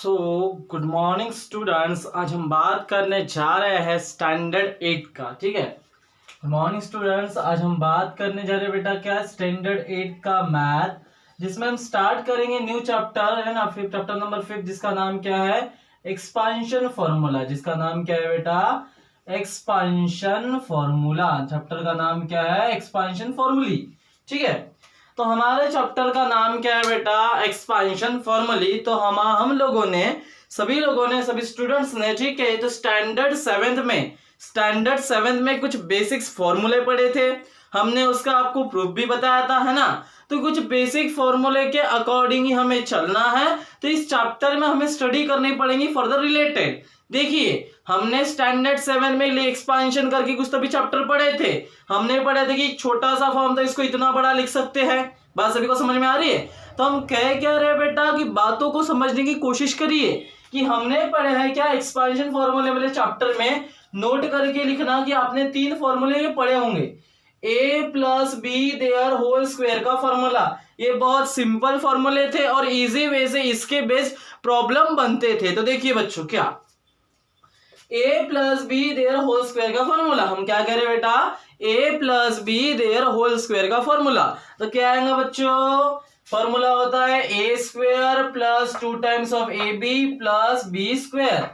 So good morning students. आज हम बात करने जा रहे हैं स्टैंडर्ड 8 का। ठीक है, गुड मॉर्निंग स्टूडेंट्स। आज हम बात करने जा रहे हैं बेटा क्या, स्टैंडर्ड 8 का मैथ, जिसमें हम स्टार्ट करेंगे न्यू चैप्टर है ना, फिफ्थ चैप्टर नंबर 5, जिसका नाम क्या है, एक्सपांशन फॉर्मूला। जिसका नाम क्या है बेटा, एक्सपांशन फॉर्मूला। चैप्टर का नाम क्या है, एक्सपांशन फॉर्मूली। ठीक है, तो हमारे चैप्टर का नाम क्या है बेटा, एक्सपांशन फॉर्मूली। तो हम लोगों ने सभी स्टूडेंट्स ने, ठीक है, तो स्टैंडर्ड सेवेंथ में कुछ बेसिक्स फॉर्मूले पढ़े थे। हमने उसका आपको प्रूफ भी बताया था, है ना। तो कुछ बेसिक फॉर्मूले के अकॉर्डिंग ही हमें चलना है। तो इस चैप्टर में हमें स्टडी करनी पड़ेगी फर्दर रिलेटेड। देखिए, हमने स्टैंडर्ड 7 में एक्सपांशन करके कुछ तभी चैप्टर पढ़े थे। हमने पढ़े थे कि छोटा सा फॉर्म था, इसको इतना बड़ा लिख सकते हैं। बात सभी को समझ में आ रही है। तो हम कह क्या रहे बेटा कि बातों को समझने की कोशिश करिए कि हमने पढ़े हैं क्या, एक्सपांशन फॉर्मूले वाले चैप्टर में नोट करके लिखना कि आपने 3 फॉर्मूले पढ़े होंगे। a plus B there whole square का फॉर्मूला, ये बहुत सिंपल फॉर्मूले थे और इजी वे से इसके बेस्ड प्रॉब्लम बनते थे। तो देखिए बच्चों, क्या a plus B there whole square का फॉर्मूला, हम क्या कह रहे हैं बेटा, a plus B there whole square का फॉर्मूला। तो क्या आएगा बच्चों, फॉर्मूला होता है a square plus 2 times of ab plus b square.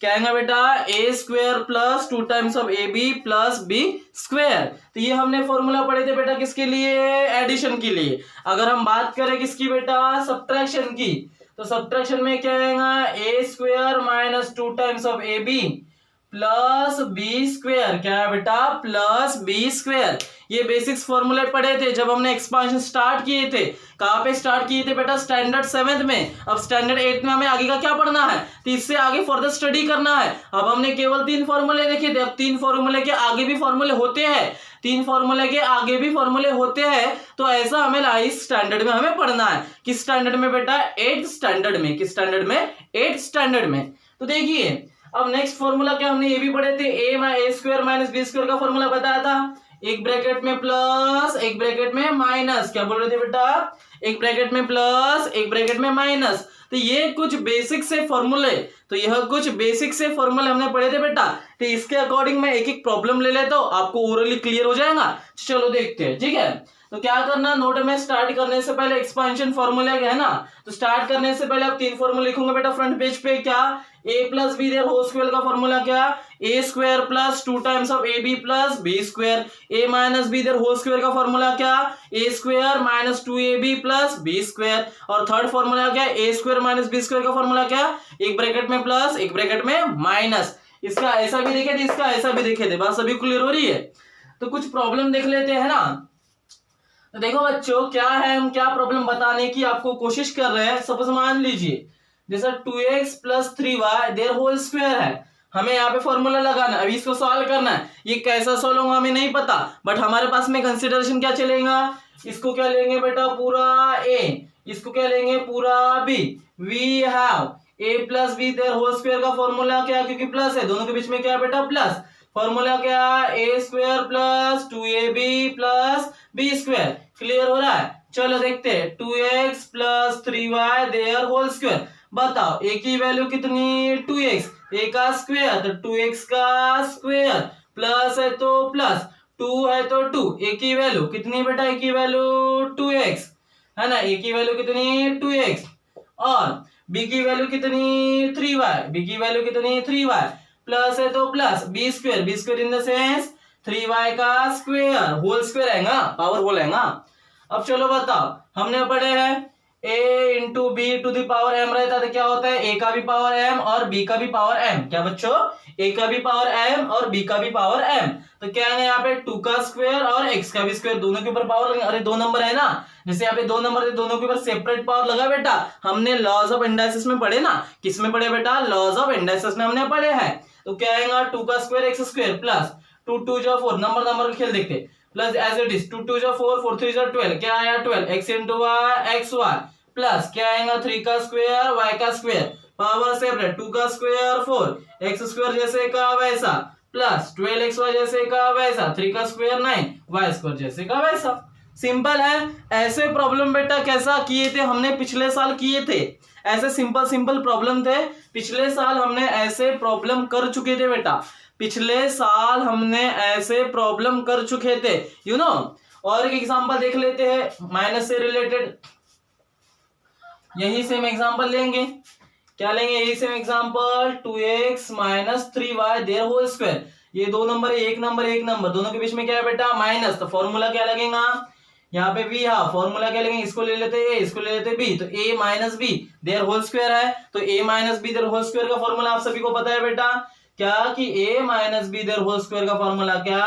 क्या आएगा बेटा, a square plus 2 times of ab plus b square. तो ये हमने फॉर्मूला पढ़े थे बेटा किसके लिए, एडिशन के लिए। अगर हम बात करें किसकी बेटा, सब्ट्रैक्शन की, तो सब्ट्रैक्शन में क्या आएगा, a square minus 2 times of ab plus B square. क्या है बेटा, प्लस बी स्क्वायर। ये बेसिक्स फॉर्मूले पढ़े थे जब हमने एक्सपांशन स्टार्ट किए थे। कहां पे स्टार्ट किए थे बेटा, स्टैंडर्ड 7 में। अब स्टैंडर्ड 8 में हमें आगे का क्या पढ़ना है, तो इससे आगे फर्दर स्टडी करना है। अब हमने केवल 3 फॉर्मूले देखे थे, अब 3 फॉर्मूले के आगे भी फॉर्मूले होते हैं, 3 फॉर्मूले के आगे भी फॉर्मूले होते हैं। तो ऐसा हमें लाइस स्टैंडर्ड में हमें पढ़ना है। किस स्टैंडर्ड में बेटा, 8th स्टैंडर्ड में। किस स्टैंडर्ड में, 8th स्टैंडर्ड में। तो देखिए, अब नेक्स्ट फॉर्मूला क्या, हमने ये भी पढ़े थे, a square minus B square का फॉर्मूला बताया था। एक ब्रैकेट में प्लस, एक ब्रैकेट में माइनस। क्या बोल रहे थे बेटा, एक ब्रैकेट में प्लस, एक ब्रैकेट में माइनस। तो ये कुछ बेसिक से फॉर्मूले, तो यह कुछ बेसिक से फॉर्मूले हमने पढ़े थे बेटा। तो इसके अकॉर्डिंग मैं एक एक प्रॉब्लम ले लेता हूं, आपको ओरली क्लियर हो जाएगा। चलो देखते हैं, ठीक है। तो क्या करना, नोट में स्टार्ट करने से पहले एक्सपांशन फॉर्मूला है ना, तो स्टार्ट करने से पहले आप 3 फॉर्मूला लिखूंगा बेटा फ्रंट पेज पे। क्या, a plus B there whole square का फॉर्मूला क्या, a square plus 2 times of ab plus b square. a minus B there whole square का फॉर्मूला क्या, a square minus 2ab plus b square. और third formula क्या, a square minus b square का formula क्या, एक bracket में plus, एक bracket में माइनस। इसका ऐसा भी देखे थे, इसका ऐसा भी देखे थे। बात सभी क्लियर हो रही है। तो कुछ प्रॉब्लम देख लेते हैं ना। तो देखो बच्चों, क्या है, हम क्या प्रॉब्लम बताने की आपको कोशिश कर रहे हैं। सपोज मान लीजिए जैसा 2x plus 3y there whole square है, हमें यहाँ पे फॉर्मूला लगाना है। अभी इसको सॉल्व करना है। ये कैसा सॉल्व होगा हमें नहीं पता, बट हमारे पास में कंसिडरेशन क्या चलेगा, इसको क्या लेंगे बेटा, पूरा a, इसको क्या लेंगे, पूरा b। We have a plus B there whole square का फॉर्मूला क्या, क्योंकि प्लस है, दोनों के बीच में क्या है बेटा, प्लस। फॉर्मूला क्या, a square plus 2ab plus b square. Clear हो रहा है। चलो देखते हैं, 2x plus 3y there whole square. बताओ a की वैल्यू कितनी, 2x, a का स्क्वायर तो 2x का स्क्वायर, प्लस है तो प्लस, 2 है तो 2, a की वैल्यू कितनी बेटा, a की वैल्यू 2x है ना, a की वैल्यू कितनी 2x, और b की वैल्यू कितनी 3y, b की वैल्यू कितनी 3y, प्लस है तो plus, b square in the sense 3y का स्क्वायर, होल स्क्वायर आएगा, पावर होल आएगा। अब चलो बताओ, हमने पढ़े हैं a into B to the power m रहता है, क्या होता है, a का भी पावर m और b का भी पावर m। क्या बच्चों, a का भी पावर m और b का भी पावर m। तो क्या है यहाँ पे 2 का स्क्वायर और x का भी स्क्वायर, दोनों के ऊपर पावर। अरे 2 नंबर है ना, जैसे यहाँ पे 2 नंबर है, दोनों के ऊपर सेपरेट पावर लगा बेटा। हमने लॉज ऑफ इंडाइसिस में पढ़े ना, किस में पढ़े बेटा, लॉज ऑफ इंडाइसिस में हमने पढ़े हैं। तो क्या आएगा, 2 का स्क्वायर x स्क्वायर प्लस 2 2 जो 4, नंबर का खेल देखते, प्लस एज इट इज 2 2 जो 4 4 3 जो 12, क्या आया 12, x into Y X Y, plus क्या आएगा 3 का स्क्वायर y का स्क्वायर, पावर सेपरेट, 2 का स्क्वायर 4, x स्क्वायर जैसे का वैसा, प्लस 12xy जैसे का वैसा, 3 का स्क्वायर 9, y स्क्वायर जैसे का वैसा। सिंपल है। ऐसे प्रॉब्लम बेटा कैसा किए थे हमने, पिछले साल किए थे। ऐसे सिंपल सिंपल प्रॉब्लम थे, पिछले साल हमने ऐसे प्रॉब्लम कर चुके थे बेटा, पिछले साल हमने ऐसे प्रॉब्लम कर चुके थे, यू नो। और एक एग्जांपल देख लेते हैं माइनस से रिलेटेड, यही सेम एग्जांपल लेंगे। क्या लेंगे, यही same example 2x minus 3y there whole square. ये दो नंबर है, एक नंबर एक नंबर, दोनों के बीच में क्या है बेटा, माइनस। तो फॉर्मूला क्या लगेगा यहाँ पे v, हाँ फॉर्मूला क्या लगेगा, इसको ले लेते a, इसको ले लेते b, तो a minus b there whole square है। तो a minus b there whole square का फॉर्मूला आप सभी को पता है बेटा, क्या कि a minus b there whole square का फॉर्मूला क्या,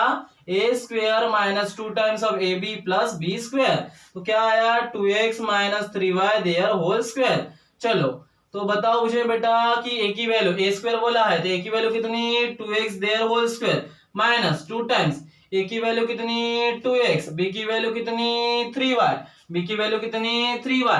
a square minus 2 times of ab plus b square. तो क्या आया 2x minus 3y there whole square. चलो तो बताओ मुझे बेटा कि a की वैल्यू, a स्क्वायर बोला है तो a की वैल्यू कितनी 2x there whole square minus 2 times a की वैल्यू कितनी 2x, b की वैल्यू कितनी 3y, b की वैल्यू कितनी 3y,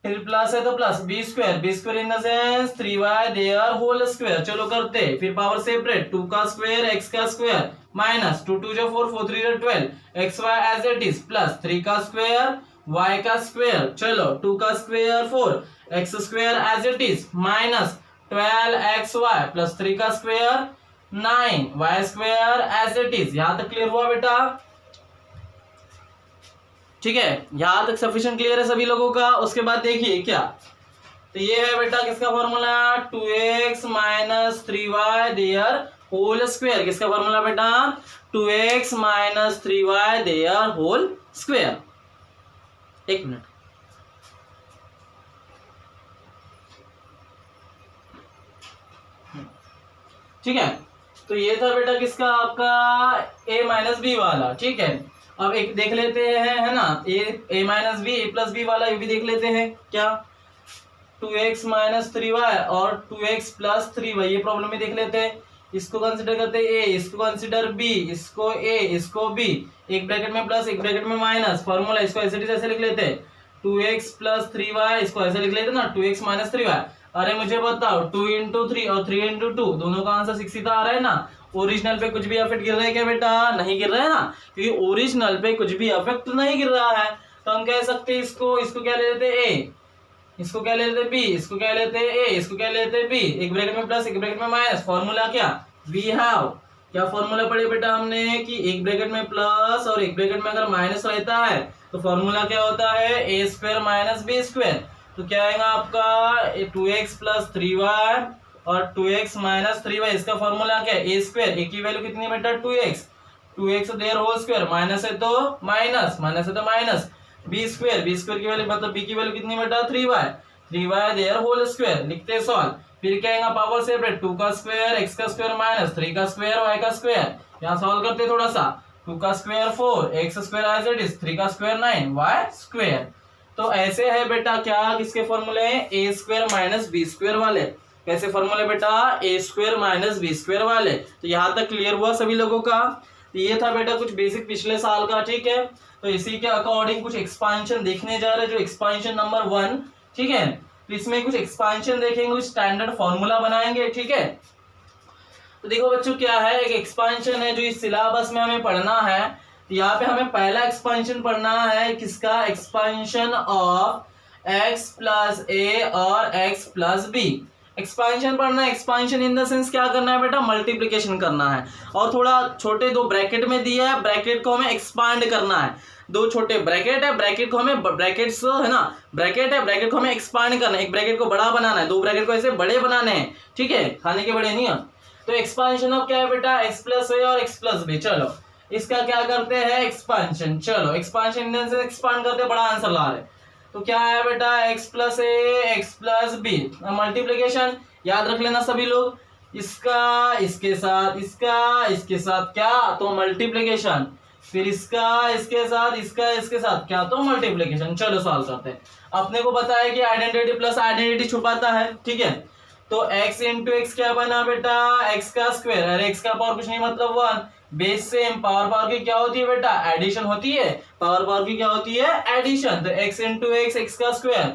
फिर प्लस है तो plus b square in the sense 3y there whole square. चलो करते, फिर पावर सेपरेट, 2 का स्क्वायर x का स्क्वायर माइनस 2 2 जो 4 4 3 जो 12 xy as it is plus 3 का स्क्वायर y का स्क्वायर, चलो 2 का square 4 x square as it is minus 12xy plus 3 का square 9y square as it is. यहां तक क्लियर हुआ बेटा, ठीक है, यहां तक सफिशिएंट क्लियर है सभी लोगों का। उसके बाद देखिए क्या, तो ये है बेटा किसका formula 2x minus 3y there whole square. किसका फॉर्मूला बेटा 2x minus 3y there whole square. एक मिनट, ठीक है, तो ये था बेटा किसका आपका a माइनस बी वाला, ठीक है। अब एक देख लेते हैं, है ना, a minus b a plus b वाला, ये भी देख लेते हैं क्या 2x माइनस 3y और 2x प्लस 3y, ये प्रॉब्लम में देख लेते हैं। इसको कंसिडर करते हैं a, इसको कंसिडर b, इसको a, इसको b, एक ब्रैकेट में प्लस एक ब्रैकेट में माइनस, फॉर्मूला इसको ऐसे लिख लेते हैं 2x प्लस 3y, इसको ऐसे लिख लेते ना 2x माइनस 3y। अरे मुझे बताओ 2 इंटू 3 और 3 इंटू 2 दोनों का आंसर 6 आ रहा है ना। ओरिजिनल पे कुछ भी इफेक्ट गिर रहा है क्या बेटा, नहीं गिर रहा है ना, क्योंकि ओरिजिनल पे कुछ भी इफेक्ट नहीं गिर रहा है। तो हम कह सकते हैं इसको क्या ले लेते a, इसको क्या ले लेते b, इसको क्या लेते a, इसको क्या लेते b, एक ब्रैकेट में प्लस एक ब्रैकेट में माइनस, फॉर्मूला क्या वी हैव, क्या फॉर्मूला पढ़े बेटा हमने कि एक ब्रैकेट में प्लस और एक ब्रैकेट में अगर माइनस रहता है तो फॉर्मूला क्या होता है a square minus b square. तो क्या आएगा आपका 2x प्लस 3y और 2x माइनस 3y, इसका फॉर्मूला क्या है a स्क्वायर, a की वैल्यू कितनी बेटा 2x there whole square, minus है तो माइनस, माइनस है तो माइनस, b स्क्वायर की वैल्यू मतलब b की वैल्यू कितनी बेटा 3y देयर होल स्क्वायर। लिखते सॉल्व, फिर क्या आएगा पावर सेपरेट, 2 का स्क्वायर x का स्क्वायर माइनस 3 का स्क्वायर y का स्क्वायर। यहाँ सॉल्व करते थोड़ा सा, 2 का square 4 x square as it is, 3 का स्क्वायर 9 y स्क्वायर। तो ऐसे है बेटा क्या, किसके फॉर्मूले a square minus B square वाले। कैसे फॉर्मूले बेटा a square minus B square वाले। तो यहाँ तक क्लियर हुआ सभी लोगों का। तो ये था बेटा कुछ बेसिक पिछले साल का, ठीक है। तो इसी के अकॉर्डिंग कुछ एक्सपांशन देखने जा रहे हैं, जो एक्सपांशन नंबर 1, ठीक है। तो इसमें कुछ एक्सपांशन देखेंगे, कुछ स्टैंडर्ड फॉर्मूला बनाएंगे, ठीक है। तो देखो बच्चों क्या है, एक एक्सपांशन है जो इस सिलेबस में हमें पढ़ना है। यहाँ पे हमें पहला एक्सपांशन पढ़ना है, किसका, एक्सपांशन ऑफ x प्लस ए और x प्लस बी। एक्सपांशन पढ़ना है, एक्सपांशन इन द सेंस क्या करना है बेटा, मल्टीप्लिकेशन करना है। और थोड़ा छोटे दो ब्रैकेट में दिया है, ब्रैकेट को हमें एक्सपांड करना है। दो छोटे ब्रैकेट है, ब्रैकेट को हमें, ब्रैकेट्स है ना, ब्रैकेट है, ब्रैकेट को हमें एक्सपांड करना है। एक ब्रैकेट को बड़ा बनाना है, दो ब्रैकेट को ऐसे बड़े बनाने हैं, ठीक है, खाने के बड़े नहीं है। तो एक्सपांशन ऑफ क्या है बेटा, x प्लस ए और x प्लस बी। चलो इसका क्या करते हैं, एक्सपांशन। चलो एक्सपांशन से एक्सपांड करते, बड़ा आंसर ला रहे। तो क्या है बेटा, x प्लस ए x प्लस बी। मल्टीप्लीकेशन याद रख लेना सभी लोग, इसका इसके साथ, इसका इसके साथ क्या, तो मल्टीप्लीकेशन, फिर इसका इसके साथ, इसका इसके साथ क्या, तो मल्टीप्लीकेशन। चलो सॉल्व करते हैं। अपने को पता है कि आइडेंटिटी प्लस आइडेंटिटी छुपाता है, ठीक है। तो x इंटू एक्स क्या बना बेटा, x का स्क्वायर, अरे x का पावर कुछ नहीं मतलब 1, बेस सेम, पावर की क्या होती है बेटा, एडिशन होती है, पावर की क्या होती है, एडिशन। तो x इंटू एक्स एक्स का square,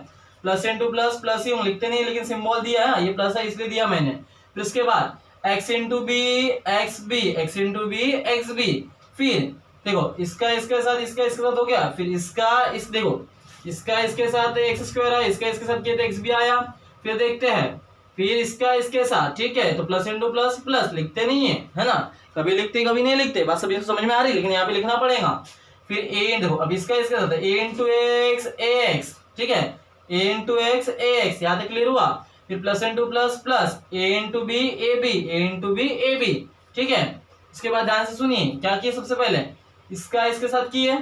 plus into plus, plus ही लिखते नहीं लेकिन सिंबल दिया है, ये प्लस है इसलिए दिया मैंने। फिर उसके बाद x into b x b, x into b x b, फिर देखो इसका इसके साथ हो गया, फिर इसका इस देखो इसका इसके साथ एक्स स्क्वायर है, इसका इसके साथ किया तो एक्स भी आया। फिर देखते हैं, फिर इसका इसके साथ, ठीक है, तो प्लस इंटू प्लस प्लस लिखते नहीं है ना, कभी लिखते कभी नहीं लिखते, बात सभी समझ में आ रही, लेकिन यहाँ पे लिखना पड़ेगा। फिर ए देखो अब इसका इसके साथ a into x a x, ठीक है, a into x a x, यहाँ तक क्लियर हुआ। फिर plus into plus plus a into b a b, a into b a b, ठीक है। इसके बाद ध्यान से सुनिए क्या किए, सबसे पहले इसका इसके साथ किए,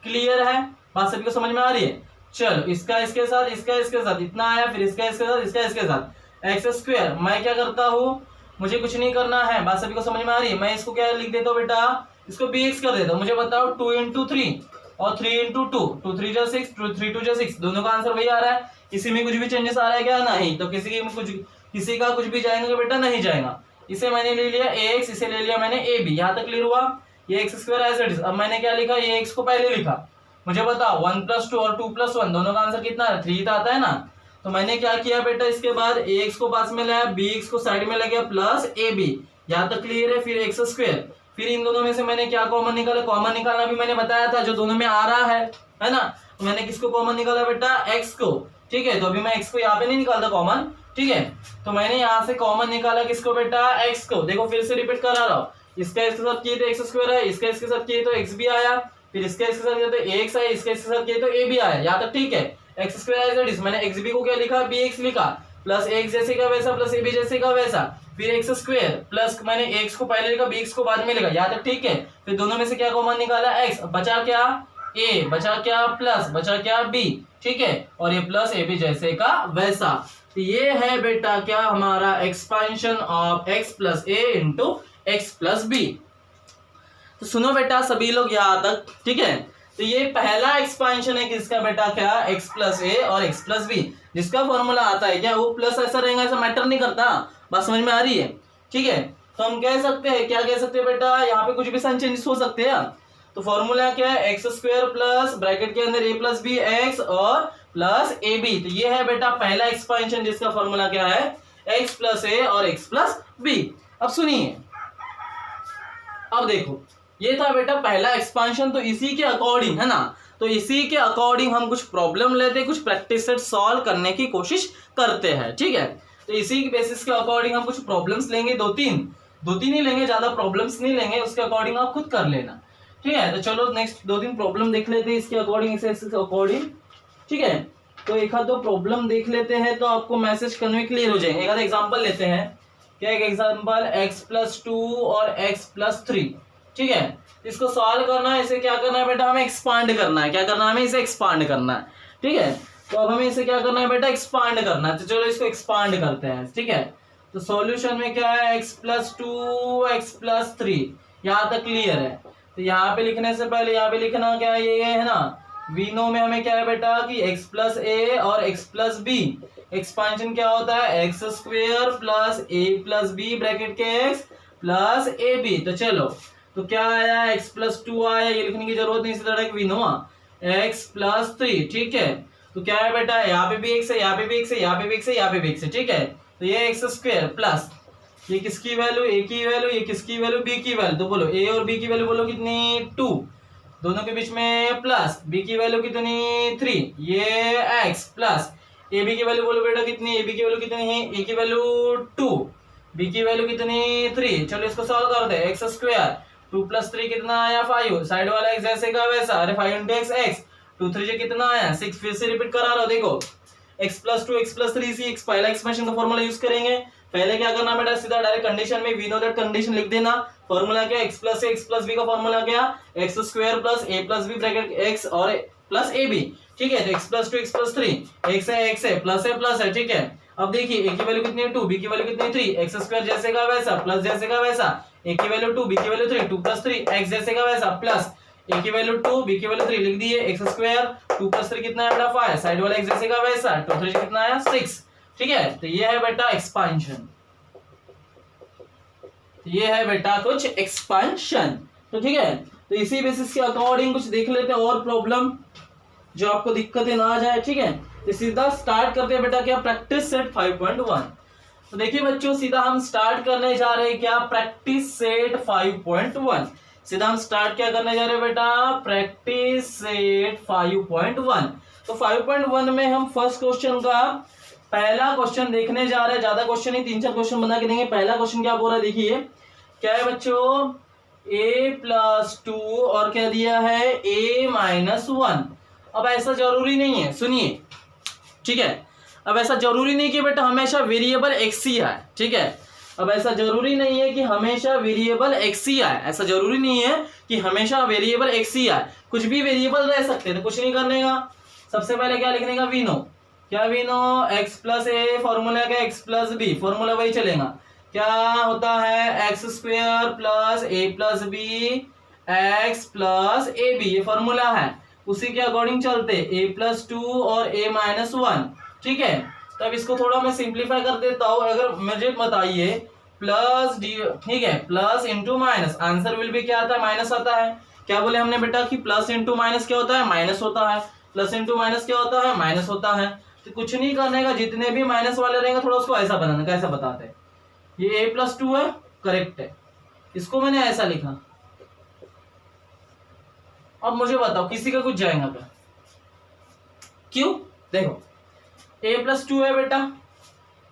क्लियर है, बात सभी को समझ में आ रही है। चलो इसका इसके साथ इतना आया, फिर इसका इसके साथ एक्स स्क्वायर। मैं क्या करता हूँ, मुझे कुछ नहीं करना है, बात सभी को समझ में आ रही है। मैं इसको क्या लिख देता हूँ बेटा, इसको bx कर देता हूँ। मुझे बताओ 2 इंटू 3 और 3 इंटू 2, 2 3 जा 6, 3 2 जा 6, दोनों का आंसर वही आ रहा है। किसी में कुछ भी चेंजेस आ रहा है क्या, नहीं, तो किसी का कुछ भी जाएगा बेटा, नहीं जाएगा। इसे मैंने ले लिया ax, इसे ले लिया मैंने ab, यहाँ तक क्लियर हुआ। ये x square as it is. अब मैंने क्या लिखा, ये एक्स को पहले लिखा। मुझे बताओ 1 + 2 और 2 + 1 दोनों का आंसर कितना है, 3 आता है ना। तो मैंने क्या किया बेटा, इसके बाद ax को पास में लाया, bx को साइड में लगा, प्लस ab, यहाँ तक क्लियर है। फिर एक्स स्क्वायर, फिर इन दोनों में से मैंने क्या कॉमन निकाला, कॉमन निकालना भी मैंने बताया था, जो दोनों में आ रहा है ना। तो मैंने किसको कॉमन निकाला बेटा, x को, ठीक है। तो अभी मैं x को यहाँ पे नहीं निकालता कॉमन, ठीक है। तो मैंने यहाँ से कॉमन निकाला किसको बेटा, x को। देखो फिर से रिपीट करा रहा हूँ, इसका इसके साथ किए तो एक्स स्क्वायर है, इसका इसके साथ किए तो x भी आया, फिर इसका इसके साथ किए तो ax है, इसका इसके साथ किए तो a भी आया, यहाँ तक ठीक है। X square as it is, मैंने xb को क्या लिखा, bx लिखा, प्लस x जैसे का वैसा प्लस ab जैसे का वैसा, फिर एक्स स्क्वायर प्लस मैंने x को पहले लिखा, bx को बाद में लिखा, यहाँ तक ठीक है। फिर दोनों में से क्या कॉमन निकाला, x, बचा क्या a, बचा क्या प्लस, बचा क्या b, ठीक है, और ये प्लस ab जैसे का वैसा। तो ये है बेटा क्या हमारा expansion of x plus a into x plus b. तो सुनो बेटा सभी लोग यहाँ तक, ठीक है। तो ये पहला एक्सपेंशन है किसका बेटा, क्या, x प्लस a और x प्लस b, जिसका फॉर्मूला आता है क्या, वो प्लस ऐसा रहेगा, ऐसा मैटर नहीं करता, बात समझ में आ रही है, ठीक है। तो हम कह सकते हैं, क्या कह सकते हैं बेटा, यहाँ पे कुछ भी साइन चेंजेस हो सकते हैं। तो फॉर्मूला क्या है, एक्स स्क्वायर प्लस ब्रैकेट के अंदर a प्लस बी एक्स और प्लस ए बी। तो ये है बेटा पहला एक्सपेंशन, जिसका फॉर्मूला क्या है, x प्लस a और x प्लस b। अब सुनिए, अब देखो ये था बेटा पहला एक्सपेंशन। तो इसी के अकॉर्डिंग, है ना, तो इसी के अकॉर्डिंग हम कुछ प्रॉब्लम लेते, कुछ प्रैक्टिस सेट सॉल्व करने की कोशिश करते हैं, ठीक है। तो इसी के बेसिस के अकॉर्डिंग हम कुछ प्रॉब्लम्स लेंगे, दो तीन ही लेंगे, ज्यादा प्रॉब्लम्स नहीं लेंगे, उसके अकॉर्डिंग आप खुद कर लेना, ठीक है। तो चलो नेक्स्ट 2-3 प्रॉब्लम देख लेते हैं इसके अकॉर्डिंग, इसे अकॉर्डिंग, ठीक है। तो एक आध दो प्रॉब्लम देख लेते हैं, तो आपको मैसेज करने क्लियर हो जाएंगे। एक आधा एग्जाम्पल लेते हैं, क्या एक एग्जाम्पल x + 2 और x + 3, ठीक है। इसको सॉल्व करना है, इसे क्या करना है बेटा, हमें एक्सपांड करना है। क्या करना है, हमें इसे एक्सपांड करना है, ठीक है। तो अब हमें इसे क्या करना है बेटा, एक्सपांड करना है। तो चलो इसको एक्सपांड करते हैं, ठीक है। तो सॉल्यूशन में क्या है, x + 2 x + 3, यहाँ तक क्लियर है। तो यहाँ पे लिखने से पहले यहाँ पे लिखना क्या है, ये है ना, वीनो में हमें क्या है बेटा कि x प्लस a और x प्लस b। एक्सपांशन क्या होता है, x square plus a plus b bracket के x प्लस ए बी। तो चलो, तो क्या आया, x + 2 आया, ये लिखने की जरूरत नहीं, इसी तरह विनो x + 3, ठीक है। तो क्या है बेटा, यहाँ पे भी x है, यहाँ पे भी x है, यहाँ पे भी x है, यहाँ पे भी x है, ठीक है। तो ये एक्स स्क्वेयर प्लस ये किसकी वैल्यू, a की वैल्यू, ये किसकी वैल्यू, b की वैल्यू। तो बोलो a और b की वैल्यू बोलो कितनी, 2, दोनों के बीच में प्लस, b की वैल्यू कितनी 3, ये x प्लस ए बी की वैल्यू बोलो बेटा कितनी, ए बी की वैल्यू कितनी है, ए की वैल्यू 2, बी की वैल्यू कितनी 3। चलो इसको सॉल्व करते हैं, एक्स स्क्वायर 2 + 3 कितना आया 5, साइड वाला x जैसे का वैसा, अरे 5 × x x 2 3 कितना आया 6। फिर से रिपीट करा रहा हूँ, देखो x + 2 x + 3 सी पहला एक्सप्रेशन का फॉर्मूला यूज करेंगे। पहले क्या करना बेटा, सीधा डायरेक्ट कंडीशन में वी नो दैट कंडीशन लिख देना। फॉर्मूला क्या, x + a x + b का फॉर्मूला क्या, x square plus a plus b bracket x और प्लस ए बी, ठीक है। तो x + 2 x + 3 x है प्लस है, ठीक है। अब देखिए a की वैल्यू कितनी है 2, b की वैल्यू कितनी 3, एक्स स्क्वायर जैसे का वैसा प्लस जैसे का वैसा, a की वैल्यू 2 b की वैल्यू 3, 2 + 3 x जैसे का वैसा प्लस a की वैल्यू 2 b की वैल्यू 3 लिख दिए, एक्स स्क्वायर 2 + 3 कितना है बेटा 5, साइड वाला x जैसे का वैसा 2 3 कितना आया 6, ठीक है। तो ये है बेटा एक्सपांशन, ये है बेटा कुछ एक्सपांशन, तो ठीक है। तो इसी बेसिस के अकॉर्डिंग कुछ देख लेते हैं और प्रॉब्लम जो आपको दिक्कतें ना आ जाए, ठीक है। तो सीधा स्टार्ट करते हैं बेटा क्या, प्रैक्टिस सेट 5.1। तो देखिए बच्चों सीधा हम स्टार्ट करने जा रहे हैं क्या, प्रैक्टिस सेट 5.1। सीधा हम स्टार्ट क्या करने जा रहे हैं बेटा, प्रैक्टिस सेट 5.1। तो 5.1 में हम फर्स्ट क्वेश्चन का पहला क्वेश्चन देखने जा रहे हैं। ज्यादा क्वेश्चन नहीं, 3-4 क्वेश्चन बना के देंगे। पहला क्वेश्चन क्या बोल रहा है देखिए, क्या है बच्चों, a+2 और क्या दिया है a-1। अब ऐसा जरूरी नहीं है, सुनिए ठीक है, अब ऐसा जरूरी नहीं कि बेटा हमेशा वेरिएबल x ही आए, ठीक है। अब ऐसा जरूरी नहीं है कि हमेशा वेरिएबल x ही आए, ऐसा जरूरी नहीं है कि हमेशा वेरिएबल x ही आए, कुछ भी वेरिएबल रह सकते हैं। तो कुछ नहीं करने का, सबसे पहले क्या लिखने का, वी नो। क्या वी नो, x+a फॉर्मूला का x+b, फॉर्मूला वही चलेगा। क्या होता है, x² + a+b x+ab, ये फॉर्मूला है, उसी के अकॉर्डिंग चलते a+2 और a-1, ठीक है। तो अब इसको थोड़ा मैं सिंप्लीफाई कर देता हूं। अगर मुझे बताइए प्लस डी, ठीक है, plus into minus, answer will भी क्या आता है, माइनस आता है। क्या बोले हमने बेटा कि प्लस इंटू माइनस क्या होता है, माइनस होता है। प्लस इंटू माइनस क्या होता है, माइनस होता है। तो कुछ नहीं करने का, जितने भी माइनस वाले रहेंगे थोड़ा उसको ऐसा बनाने का, ऐसा बताते हैं। ये a+2 है, करेक्ट है, इसको मैंने ऐसा लिखा। अब मुझे बताओ किसी का कुछ जाएगा क्या, क्यों, देखो a+2 है बेटा,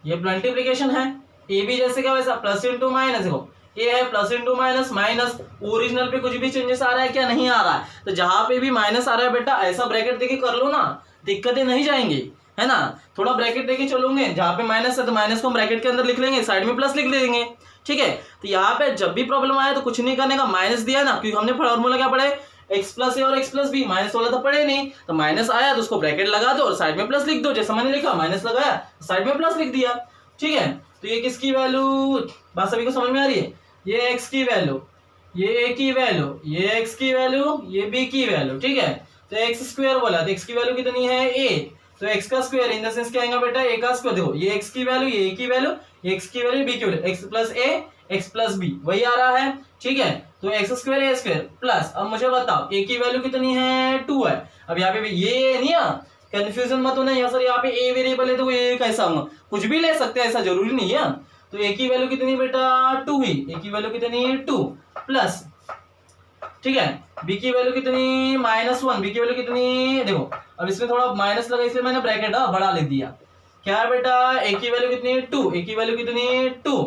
ये मल्टीप्लिकेशन है, ए भी जैसे क्या वैसा प्लस इंटू माइनस, देखो ये है plus into minus minus, original पे कुछ भी चेंजेस आ रहा है क्या, नहीं आ रहा है। तो जहां पे भी माइनस आ रहा है बेटा ऐसा ब्रैकेट देके कर लो ना, दिक्कतें नहीं जाएंगी, है ना। थोड़ा ब्रैकेट देके चलोगे, जहां पे माइनस है तो माइनस को हम ब्रैकेट के अंदर लिख लेंगे, साइड में प्लस लिख लेंगे, ठीक है। तो यहाँ पे जब भी प्रॉब्लम आए तो कुछ नहीं करने का, माइनस दिया ना, क्योंकि हमने फॉर्मूला क्या पढ़े, x+a और x+b, माइनस वाला तो पढ़े नहीं, तो माइनस आया तो उसको ब्रैकेट लगा दो और साइड में प्लस लिख दो, जैसा मैंने लिखा, माइनस लगाया साइड में प्लस लिख दिया, ठीक है। तो ये किसकी वैल्यू, बात सभी को समझ में आ रही है, ये x की वैल्यू, ये a की वैल्यू, ये x की वैल्यू, ये b की वैल्यू, ठीक है। तो x² बोला तो x की वैल्यू कितनी है a, तो x का स्क्वायर इन द सेंस क्या आएगा बेटा, a का स्क्वायर। देखो ये x की वैल्यू, ये a की वैल्यू, ये x की वैल्यू, b की वैल्यू, x+a x+b वही आ रहा है, ठीक है। तो x² a² प्लस, अब मुझे बताओ a की वैल्यू कितनी है, 2 है। अब यहाँ पे ये नहीं है, कंफ्यूजन मत होना, या सर यहाँ पे a वेरिएबल है तो ये कैसा होगा, कुछ भी ले सकते हैं, ऐसा जरूरी नहीं है। तो a की वैल्यू कितनी बेटा, 2 ही, a की वैल्यू कितनी, 2 प्लस, ठीक है, b की वैल्यू कितनी, -1, b की वैल्यू कितनी, देखो अब इसमें थोड़ा माइनस लगा इसलिए मैंने ब्रैकेट बड़ा लिख दिया। क्या है बेटा, a की वैल्यू कितनी, 2, a की वैल्यू कितनी, 2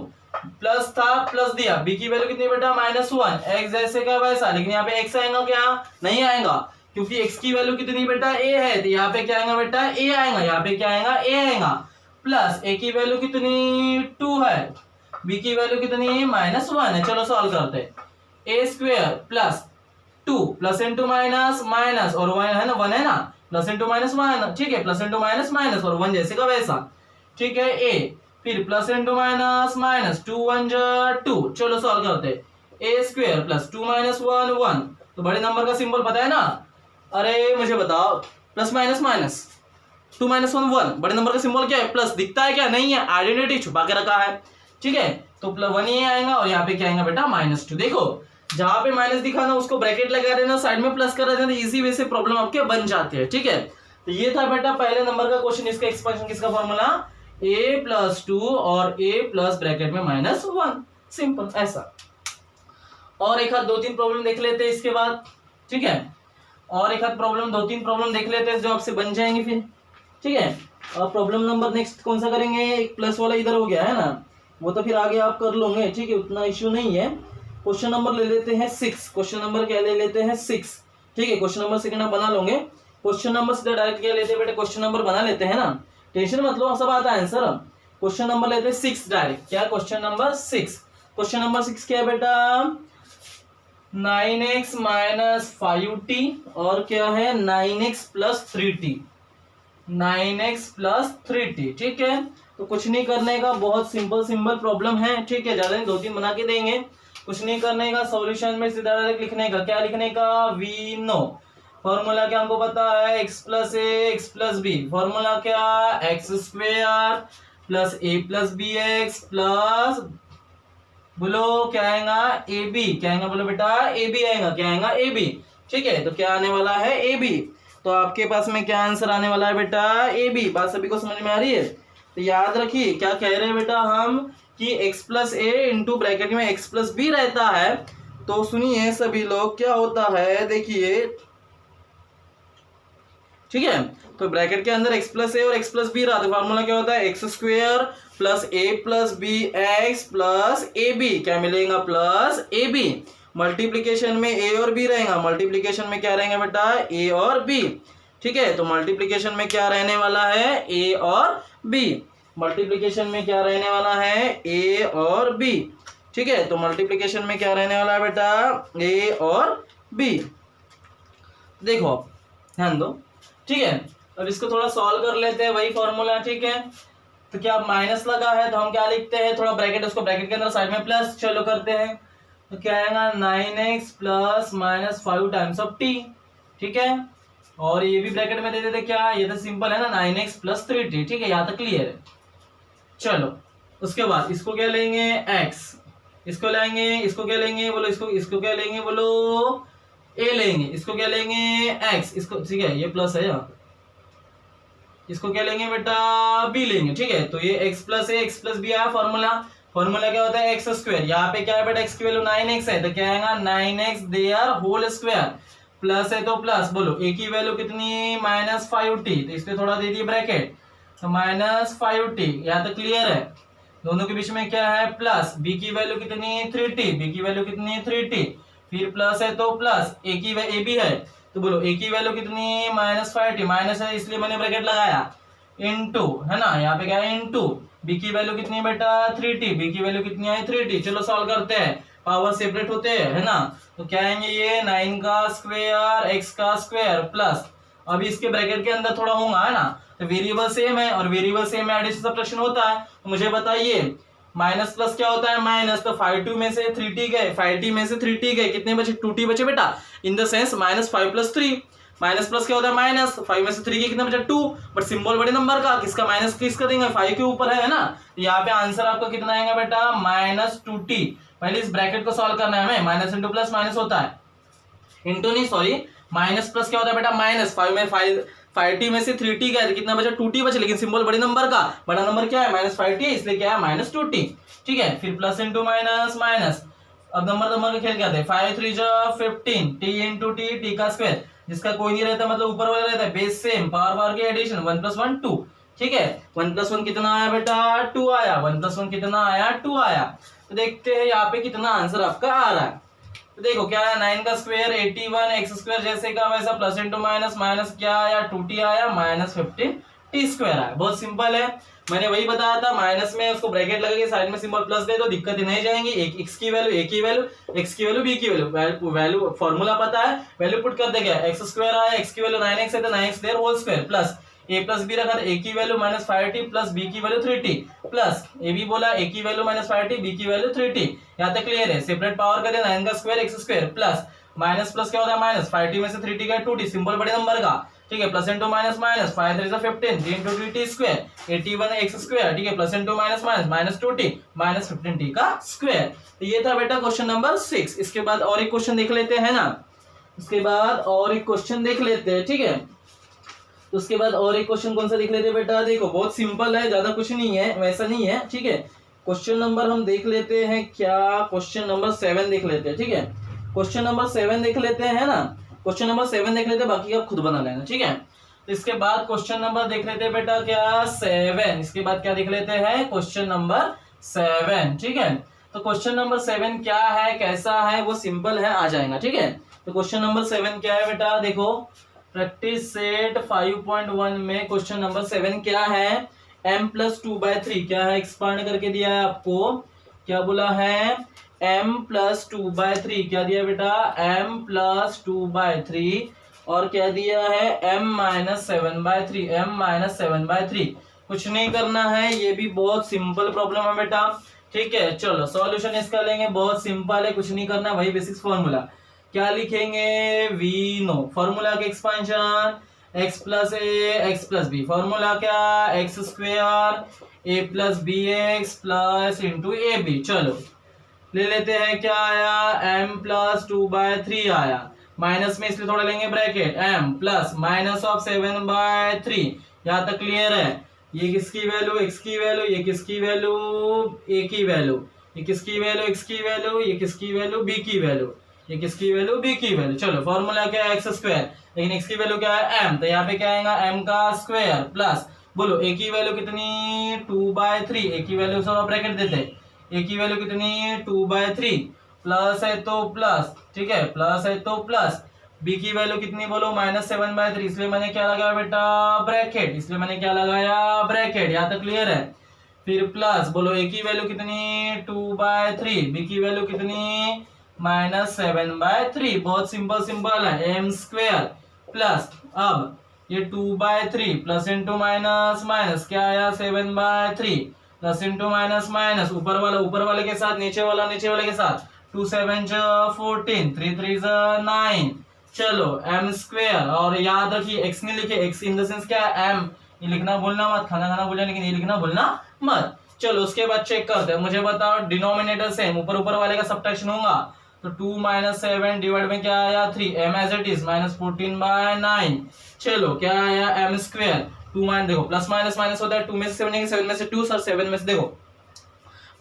प्लस था, प्लस दिया, b की वैल्यू कितनी बेटा, -1, x जैसे का वैसा, लेकिन यहाँ पे x आएगा क्या, नहीं आएगा, क्योंकि x की वैल्यू कितनी बेटा, a है, तो यहाँ पे क्या आएगा बेटा, a आएगा, यहाँ पे क्या आएगा, a आएगा, प्लस a की वैल्यू कितनी, 2 है, b की वैल्यू कितनी, -1 है। चलो सॉल्व करते हैं, a² plus 2 plus into minus minus और 1 है ना, 1 है ना, प्लस इंटू माइनस 1, ठीक है, प्लस इंटू माइनस माइनस और 1 जैसे का वैसा, ठीक है, a फिर प्लस इंटू माइनस माइनस, 2 1 2, चलो सॉल्व करते हैं, a² प्लस 2 - 1 1, तो बड़े नंबर का सिंबल पता है ना, अरे मुझे बताओ, प्लस माइनस माइनस 2 - 1 1, बड़े नंबर का सिंबल क्या है, प्लस, दिखता है क्या, नहीं है, आइडेंटिटी छुपा के रखा है, ठीक है। तो प्लस 1 ही आएगा और यहाँ पे क्या आएगा बेटा, -2। देखो जहां पे माइनस दिखाना उसको ब्रैकेट लगा देना, साइड में प्लस कर देना, इजी वे से प्रॉब्लम आपके बन जाते हैं, ठीक है। तो ये था बेटा पहले नंबर का क्वेश्चन, इसका एक्सपेंशन किसका फॉर्मूला, a+2 और a प्लस ब्रैकेट में -1, सिंपल ऐसा। और एक हाथ 2-3 प्रॉब्लम देख लेते हैं इसके बाद, ठीक है, और एक हाथ प्रॉब्लम 2-3 प्रॉब्लम देख लेते हैं जो आपसे बन जाएंगे फिर, ठीक है। और प्रॉब्लम नंबर नेक्स्ट कौन सा करेंगे, एक प्लस वाला इधर हो गया है ना, वो तो फिर आगे आप कर लोगे, ठीक है, उतना इश्यू नहीं है। क्वेश्चन नंबर ले लेते हैं 6, क्वेश्चन नंबर क्या ले लेते हैं 6, ठीक है। क्वेश्चन नंबर सेकंड आप बना लोगे, क्वेश्चन नंबर सीधा डायरेक्ट क्या लेते हैं बेटा, क्वेश्चन नंबर बना लेते हैं ना, टेंशन मत लो, सब आता है आंसर। क्वेश्चन नंबर लेते हैं 6 डायरेक्ट, क्या क्वेश्चन नंबर 6, क्वेश्चन नंबर 6 क्या है बेटा, 9x - 5t और क्या है 9x + 3t, 9x + 3t, ठीक है। तो कुछ नहीं करने का, बहुत सिंपल प्रॉब्लम है, ठीक है, ज्यादा नहीं 2-3 बना के देंगे, कुछ नहीं करने का, सॉल्यूशन में सीधा डायरेक्ट लिखने का, क्या लिखने का, वी नो, फॉर्मूला क्या हमको पता है, x+a x+b, फॉर्मूला क्या, x² + a+bx प्लस, बोलो क्या आएगा, ab, क्या आएगा बोलो बेटा, ab आएगा, क्या आएगा ab, ठीक है। तो क्या आने वाला है, ab, तो आपके पास में क्या आंसर आने वाला है बेटा, ab। बात सभी को समझ में आ रही है, तो याद रखिए क्या कह रहे हैं बेटा हम, कि x+a इंटू ब्रैकेट में x+b रहता है, तो सुनिए सभी लोग, क्या होता है देखिए, ठीक है। तो ब्रैकेट के अंदर x प्लस ए और x प्लस बी रहा, तो फॉर्मूला क्या होता है, x square plus a plus b x plus a b, क्या मिलेगा, प्लस ए बी। मल्टीप्लीकेशन में ए और बी रहेगा, मल्टीप्लीकेशन में क्या रहेंगे बेटा, ए और बी, ठीक है। तो मल्टीप्लीकेशन में क्या रहने वाला है, ए और बी, मल्टीप्लीकेशन में क्या रहने वाला है, ए और बी, ठीक है। तो मल्टीप्लीकेशन में क्या रहने वाला है बेटा, ए और बी। देखो ध्यान दो, ठीक है। अब इसको थोड़ा सॉल्व कर लेते हैं, वही फॉर्मूला, ठीक है। तो क्या माइनस लगा है तो हम क्या लिखते हैं, थोड़ा ब्रैकेट, उसको ब्रैकेट के अंदर साइड में प्लस, चलो करते हैं। तो क्या आएगा, 9x plus minus 5 times of t, ठीक है। और ये भी ब्रैकेट में दे देते, क्या, ये तो सिंपल है ना, 9x प्लस 3t, ठीक है, यहाँ तक क्लियर है। चलो उसके बाद इसको क्या लेंगे, x, इसको लेंगे, इसको क्या लेंगे बोलो, इसको क्या लेंगे बोलो, a लेंगे, इसको क्या लेंगे, x, इसको, ठीक है, ये प्लस है यहाँ, इसको क्या लेंगे बेटा, b लेंगे, ठीक है। तो ये x plus a x plus b आया फॉर्मूला। फॉर्मूला क्या होता है, एक्स स्क्वायर, यहाँ पे क्या है बेटा, x की वैल्यू 9x है, तो क्या आएगा, 9x their whole square, plus है तो प्लस, बोलो a की वैल्यू कितनी, माइनस 5t, तो इस पे थोड़ा दे दिए ब्रैकेट, तो माइनस 5t, यहाँ तक क्लियर है। दोनों के बीच में क्या है, प्लस, b की वैल्यू कितनी, 3t, b की वैल्यू कितनी, 3t, फिर प्लस है तो प्लस, a भी है, तो बोलो a की वैल्यू कितनी, माइनस 5t, माइनस है इसलिए मैंने ब्रैकेट लगाया, इनटू, है ना, यहाँ पे क्या है, इनटू, b की वैल्यू कितनी है बेटा, 3t, b की वैल्यू कितनी आई, 3t। चलो सॉल्व करते हैं, पावर सेपरेट होते हैं, है ना। तो क्या आएंगे, ये 9 का स्क्वायर x का स्क्वायर प्लस, अभी इसके ब्रैकेट के अंदर थोड़ा होगा, है ना, तो वेरिएबल सेम है, और वेरिएबल सेम में एडिशन सब्ट्रैक्शन होता है। तो मुझे बताइए माइनस प्लस क्या होता है, माइनस, तो 5t में से 3t गए, 5t में से 3t गए, कितने बचे, 2t बचे बेटा, इन the sense minus 5 plus 3, minus plus क्या होता है, माइनस, 5 में से 3 के कितना बचा, 2, बट सिंबल बड़े नंबर का, किसका माइनस किसका देंगे, 5 के ऊपर है ना। तो यहाँ पे आंसर आपका कितना आएगा बेटा, माइनस 2t। पहले इस ब्रैकेट को सॉल्व करना है हमें, माइनस इंटू प्लस माइनस होता है, इंटू नहीं सॉरी, माइनस प्लस क्या होता है बेटा, माइनस, 5t में से 3t गया, कितना बचा, 2t बचे, लेकिन सिंबल बड़े नंबर का, बड़ा नंबर क्या है, माइनस 5t, इसलिए क्या है, माइनस 2t, ठीक है। फिर प्लस इंटू माइनस माइनस, अब नंबर का खेल क्या है, 5 3 15, t इंटू t का स्क्वायर, जिसका कोई नहीं रहता मतलब ऊपर वाला रहता है, बेस सेम, पावर के एडिशन, 1 + 1 2, ठीक है। 1 + 1 कितना आया बेटा, 2 आया, 1 + 1 कितना आया, 2 आया। तो देखते हैं यहाँ पे कितना आंसर आपका आ रहा है। तो देखो क्या आया, 9 का स्क्वायर 81, एक्स स्क्वायर जैसे का वैसा, प्लस इंटू माइनस, माइनस क्या आया, 2t आया, माइनस 15 t स्क्वायर आया। बहुत सिंपल है, मैंने वही बताया था, माइनस में उसको ब्रैकेट लगा के साइड में सिंबल प्लस दे दो, दिक्कत ही नहीं जाएंगी। एक x की वैल्यू, a की वैल्यू, x की वैल्यू, b की वैल्यू फॉर्मूला पता है, वैल्यू पुट कर देगा, एक्स स्क्वायर आया, x की वैल्यू 9x है तो 9x their whole square, plus a plus b रखा, a की value minus 5t plus b की वैल्यू 3t, प्लस a भी बोला, a की वैल्यू माइनस 5t, b की वैल्यू 3t। यहाँ तक क्लियर है, सेपरेट पावर कर दिया, 9 का square x square plus minus plus क्या होता है, माइनस 5t में से 3t का 2t, सिंबल बड़े नंबर का, ठीक है, plus into minus minus, 5 3 15, 3 into 3t square, 81 x square, ठीक है, plus into minus minus, minus 2t, minus 15t का स्क्वायर। तो ये था बेटा क्वेश्चन नंबर 6। इसके बाद और एक क्वेश्चन देख लेते हैं ना, उसके बाद और एक क्वेश्चन देख लेते हैं, ठीक है। तो उसके बाद और एक क्वेश्चन कौन सा देख लेते हैं बेटा, देखो बहुत सिंपल है, ज्यादा कुछ नहीं है, वैसा नहीं है, ठीक है। क्वेश्चन नंबर हम देख लेते हैं क्या, क्वेश्चन नंबर 7 देख लेते हैं, ठीक है। क्वेश्चन नंबर 7 देख लेते हैं ना, क्वेश्चन नंबर 7 देख लेते हैं, बाकी आप खुद बना लेना, ठीक है। तो इसके बाद क्वेश्चन नंबर देख लेते हैं बेटा क्या, 7। इसके बाद क्या देख लेते हैं, क्वेश्चन नंबर 7, ठीक है। तो क्वेश्चन नंबर 7 क्या है, कैसा है, वो सिंपल है, आ जाएगा, ठीक है। तो क्वेश्चन नंबर 7 क्या है बेटा, देखो प्रैक्टिस सेट 5.1 में क्वेश्चन नंबर 7 क्या है, m + 2/3 क्या है, एक्सपांड करके दिया है आपको, क्या बोला है, m + 2/3 क्या दिया बेटा, m + 2/3, और क्या दिया है, m - 7/3, m - 7/3। कुछ नहीं करना है, ये भी बहुत सिंपल प्रॉब्लम है बेटा, ठीक है। चलो सॉल्यूशन इसका लेंगे, बहुत सिंपल है, कुछ नहीं करना, वही बेसिक्स फॉर्मूला। क्या लिखेंगे, वी नो, फॉर्मूला के expansion, x + a x + b, formula क्या, x square a + bx plus into a b. चलो ले लेते हैं, क्या आया, m + 2/3 आया, माइनस में इसलिए थोड़ा लेंगे bracket, m plus minus of 7/3, यहाँ तक क्लियर है। ये किसकी वैल्यू, x की वैल्यू, ये किसकी वैल्यू, a की वैल्यू, ये किसकी वैल्यू, x की वैल्यू, ये किसकी वैल्यू, b की वैल्यू, ये किसकी वैल्यू, b की वैल्यू। चलो फॉर्मूला क्या है, एक्स स्क्वायर, लेकिन x की वैल्यू क्या है m, तो यहाँ पे क्या आएगा m का स्क्वायर प्लस बोलो a की वैल्यू कितनी 2/3, a की वैल्यू सब ब्रैकेट देते हैं, a की वैल्यू कितनी 2/3 प्लस है तो प्लस, ठीक है, प्लस है तो प्लस, b की वैल्यू कितनी बोलो -7/3, इसलिए मैंने क्या लगाया बेटा ब्रैकेट, इसलिए मैंने क्या लगाया ब्रैकेट, यहाँ तक क्लियर है। फिर प्लस बोलो a की वैल्यू कितनी 2/3, b की वैल्यू कितनी -7/3, बहुत सिंपल सिंपल है, m स्क्वायर प्लस अब ये 2/3 प्लस इंटू माइनस माइनस क्या आया 7/3 प्लस इंटू माइनस माइनस ऊपर वाले के साथ नीचे वाले के साथ 2 7 14 3 3 9, चलो m स्क्वायर, और याद रखिए x नहीं लिखे, x इन द सेंस क्या है m, ये लिखना भूलना मत, खाना भूलना, लेकिन ये लिखना भूलना मत। चलो उसके बाद चेक करते हैं, मुझे बताओ डिनोमिनेटर सेम, ऊपर वाले का सब्ट्रैक्शन होगा, तो 2 - 7 डिवाइड में क्या आया 3, m एज इट इज -14/9, चलो क्या आया m स्क्वायर 2 माइनस, देखो प्लस माइनस माइनस होता है, 2 में से 7 7 में से 2 सर, 7 में से देखो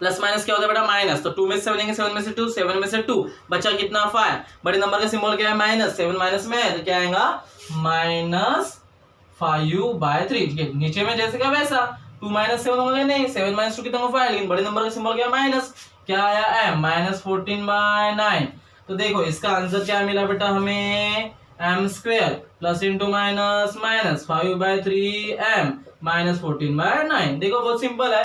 प्लस माइनस क्या होता है बेटा माइनस, तो 2 में से 7 7 में से 2, 7 में से 2 बचा कितना 5, बड़े नंबर का सिंबल क्या है माइनस, 7 माइनस में है तो क्या आएगा -5/3, ठीक है, नीचे में जैसे का वैसा 2 - 7 होगा नहीं, 7 - 2 कितना 5, लेकिन बड़े नंबर का सिंबल क्या माइनस, क्या आया m -14/9, तो देखो इसका आंसर क्या मिला बेटा हमें m square plus into minus minus 5/3 m -14/9। देखो बहुत सिंपल है,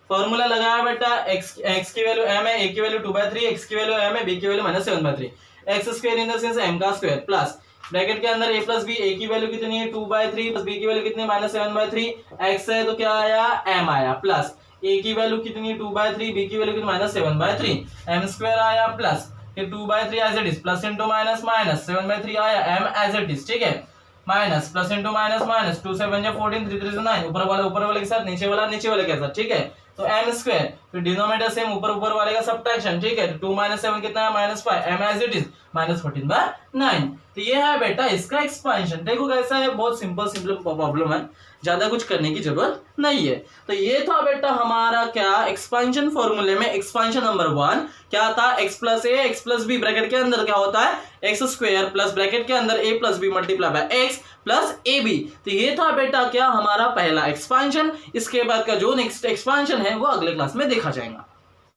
फॉर्मूला लगाया बेटा, x की वैल्यू m है, a की वैल्यू 2/3, x की वैल्यू m है, b की value -7/3, x square in the sense m का स्क्वायर प्लस ब्रैकेट के अंदर a प्लस b, a की वैल्यू कितनी है 2/3 प्लस b की वैल्यू कितनी -7/3, x है तो क्या आया m आया, प्लस a की वैल्यू कितनी 2/3, b की वैल्यू कितनी -7/3, m स्क्वायर आया प्लस फिर 2/3 as it is plus into minus minus 7/3 आया m एज इट इज, ठीक है, minus plus into minus minus 2 7 14 3 3 9, ऊपर वाले के साथ नीचे वाले के साथ, ठीक है, तो m स्क्वायर, फिर डिनोमिनेटर सेम, ऊपर वाले का सब्ट्रैक्शन, ठीक है, तो 2 - 7 कितना है -5, m एज इट इज -14/9, तो ये है बेटा इसका एक्सपेंशन। देखो कैसा है, बहुत सिंपल प्रॉब्लम है, ज्यादा कुछ करने की जरूरत नहीं है। तो ये था बेटा हमारा क्या एक्सपेंशन फॉर्मूले में एक्सपेंशन नंबर 1 क्या था, x + a x + b, bracket के अंदर क्या होता है x स्क्वायर प्लस ब्रैकेट के अंदर a + b multiply by x plus ab। तो ये था बेटा क्या हमारा पहला एक्सपेंशन, इसके बाद का जो नेक्स्ट एक्सपेंशन है वो अगले क्लास में देखा जाएगा।